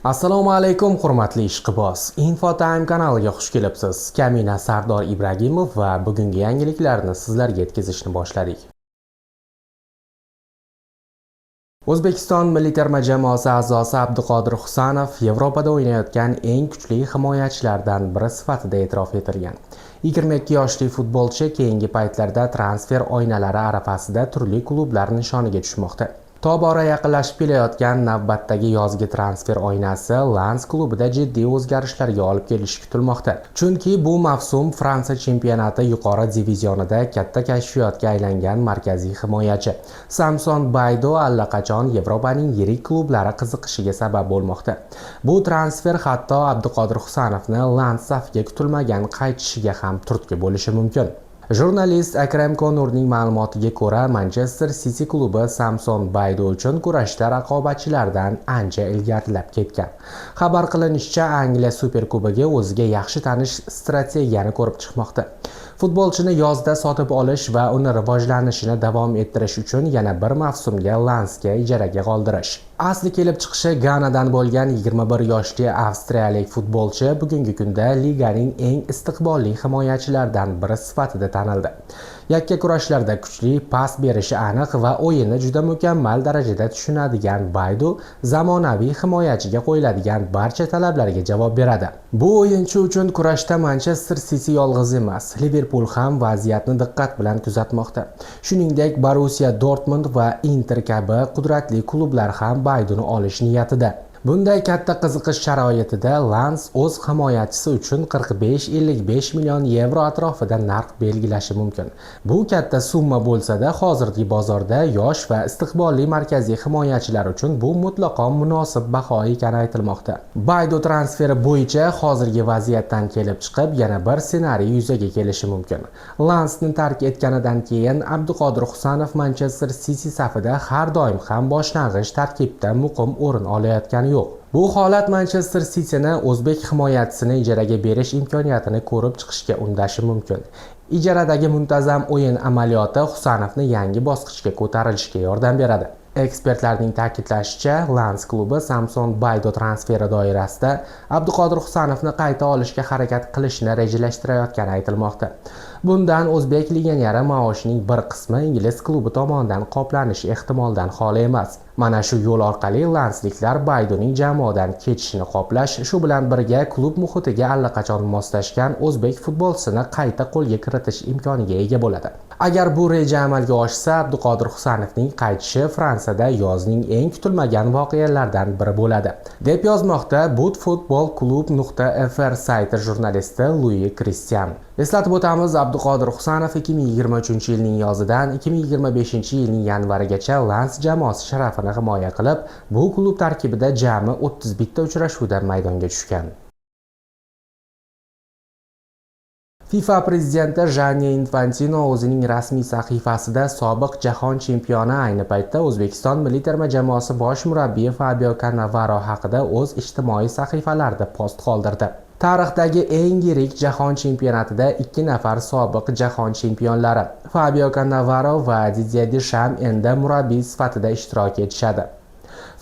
Assalomu alaykum hurmatli ishqiboz. Infotime kanaliga xush kelibsiz. Kamina Sardor Ibragimov va bugungi yangiliklarni sizlarga yetkazishni boshladik. O'zbekiston milliy terma jamoasi a'zosi Abduqodir Husanov Yevropada o'ynayotgan eng kuchli himoyachilardan biri sifatida e'tirof etilgan. 22 yoshli futbolchi keyingi paytlarda transfer oynalari arafasida turli klublar nishoniga tushmoqda. Tobora yaqinlashib kelayotgan navbatdagi yozgi transfer oynasi Lens klubida jiddiy o'zgarishlarga olib kelishi kutilmoqda. Chunki bu mavsum Fransiya chempionati yuqori divizionida katta kashfiyotga aylangan markaziy himoyachi Samson Baydo allaqachon Yevropaning yirik klublari qiziqishiga sabab bo'lmoqda. Bu transfer hatto Abduqodir Husanovni Lens safiga kutilmagan qaytishiga ham turtki bo'lishi mumkin. Jurnalist Akram Konurning ma'lumotiga ko'ra, Manchester City klubi Samson Baydo uchun kurashda raqobatchilardan ancha ilgarilab ketgan. Xabar qilinishicha, Angliya Superkubogi o'ziga yaxshi tanish strategiyani ko'rib chiqmoqda. Futbolchini yozda sotib olish va uni rivojlanishini davom ettirish uchun yana bir mavsumga Lensga ijaraga qoldirish. Asli kelib chiqishi Ganadan bo'lgan 21 yoshli avstriyalik futbolchi bugungi kunda liganing eng istiqbolli himoyachilaridan biri sifatida tanildi. Yakkakurashlarda kuchli pas berishi aniq va o'yinni juda mukammal darajada tushunadigan Baydo zamonaviy himoyachiga qo'yiladigan barcha talablarga javob beradi. Bu o'yinchi uchun kurashda Manchester City yolg'iz emas, Liverpool ham vaziyatni diqqat bilan kuzatmoqda. Shuningdek, Borussia Dortmund va Inter kabi qudratli klublar ham Baydoni olish niyatida. Bunday katta qiziqish sharoitida Lens o'z himoyachisi uchun 45-55 million yevro atrofida narx belgilashi mumkin. Bu katta summa bo'lsa-da, hozirgi bozorda yosh va istiqbolli markaziy himoyachilar uchun bu mutlaqo munosib baho ekani aytilmoqda. Baydo transferi bo'yicha hozirgi vaziyatdan kelib chiqib, yana bir ssenariy yuzaga kelishi mumkin. Lensni tark etganidan keyin Abduqodir Husanov Manchester City safida har doim ham boshlang'ich tarkibda muqim o'rin olayotgani yo'q. Bu holat Manchester City'ni o'zbek himoyachisini ijaraga berish imkoniyatini ko'rib chiqishga undashi mumkin. Ijaradagi muntazam o'yin amaliyoti Husanovni yangi bosqichga ko'tarilishiga yordam beradi. Ekspertlarning ta'kidlashicha, Lens klubi Samson Baydo transferi doirasida Abduqodir Husanovni qayta olishga harakat qilishni rejalashtirayotgani aytilmoqda. Bundan o'zbek legioneri maoshining bir qismi ingliz klubi tomonidan qoplanishi ehtimoldan xoli emas. Mana shu yo'l orqali lensliklar Baydoning jamoadan ketishini qoplash, shu bilan birga klub muhitiga allaqachon moslashgan o'zbek futbolchisini qayta qo'lga kiritish imkoniga ega bo'ladi. Agar bu reja amalga oshsa, Abduqodir Husanovning qaytishi Fransiyada yozning eng kutilmagan voqealardan biri bo'ladi, deb yozmoqda bootfootballclub.fr sayti jurnalisti Louis Christian. Eslatib o'tamiz, Abduqodir Husanov 2023-yilning yozidan 2025-yilning yanvarigacha Lens jamoasi sharafini himoya qilib, bu klub tarkibida jami 31 ta uchrashuvda maydonga tushgan. FIFA prezidenti Gianni Infantino o'zining rasmiy sahifasida sobiq jahon chempioni, ayni paytda O'zbekiston milliy terma jamoasi bosh murabbiyi Fabio Cannavaro haqida o'z ijtimoiy sahifalarida post qoldirdi. Tarixdagi eng yirik jahon chempionatida 2 nafar sobiq jahon chempionlari Fabio Cannavaro va Didier Deschamps endi murabbiy sifatida ishtirok etishadi.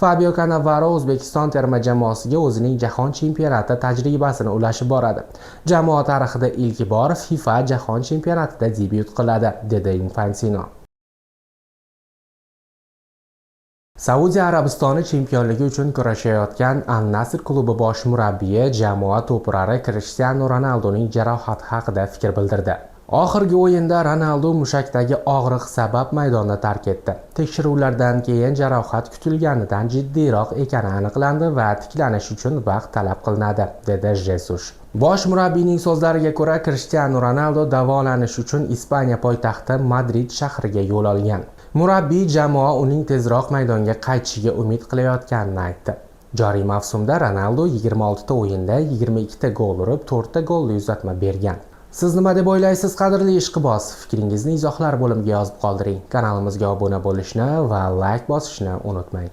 Fabio Cannavaro O'zbekiston terma jamoasiga o'zining jahon chempionati tajribasini ulashib boradi. Jamoa tarixida ilk bor FIFA jahon chempionatida debyut qiladi, dedi Infantino. Saudiya Arabistoni chempionligi uchun kurashayotgan Al-Nasr klubi bosh murabbiyi jamoa to'purari Cristiano Ronaldoning jarohati haqida fikr bildirdi. Oxirgi o'yinda Ronaldo mushakdagi og'riq sabab maydonni tark etdi. Tekshiruvlardan keyin jarohat kutilganidan jiddiyroq ekani aniqlandi va tiklanish uchun vaqt talab qilinadi, dedi Jesus. Bosh murabbiyning so'zlariga ko'ra, Cristiano Ronaldo davolanish uchun Ispaniya poytaxti Madrid shahriga yo'l olgan. Murabbiy jamoa uning tezroq maydonga qaytishiga umid qilayotganini aytdi. Joriy mavsumda Ronaldo 26 ta o'yinda 22 ta gol urib, 4 ta golli uzatma bergan. Siz nima deb o'ylaysiz, qadrli ishqiboz? Fikringizni izohlar bo'limiga yozib qoldiring. Kanalimizga obuna bo'lishni va like bosishni unutmang.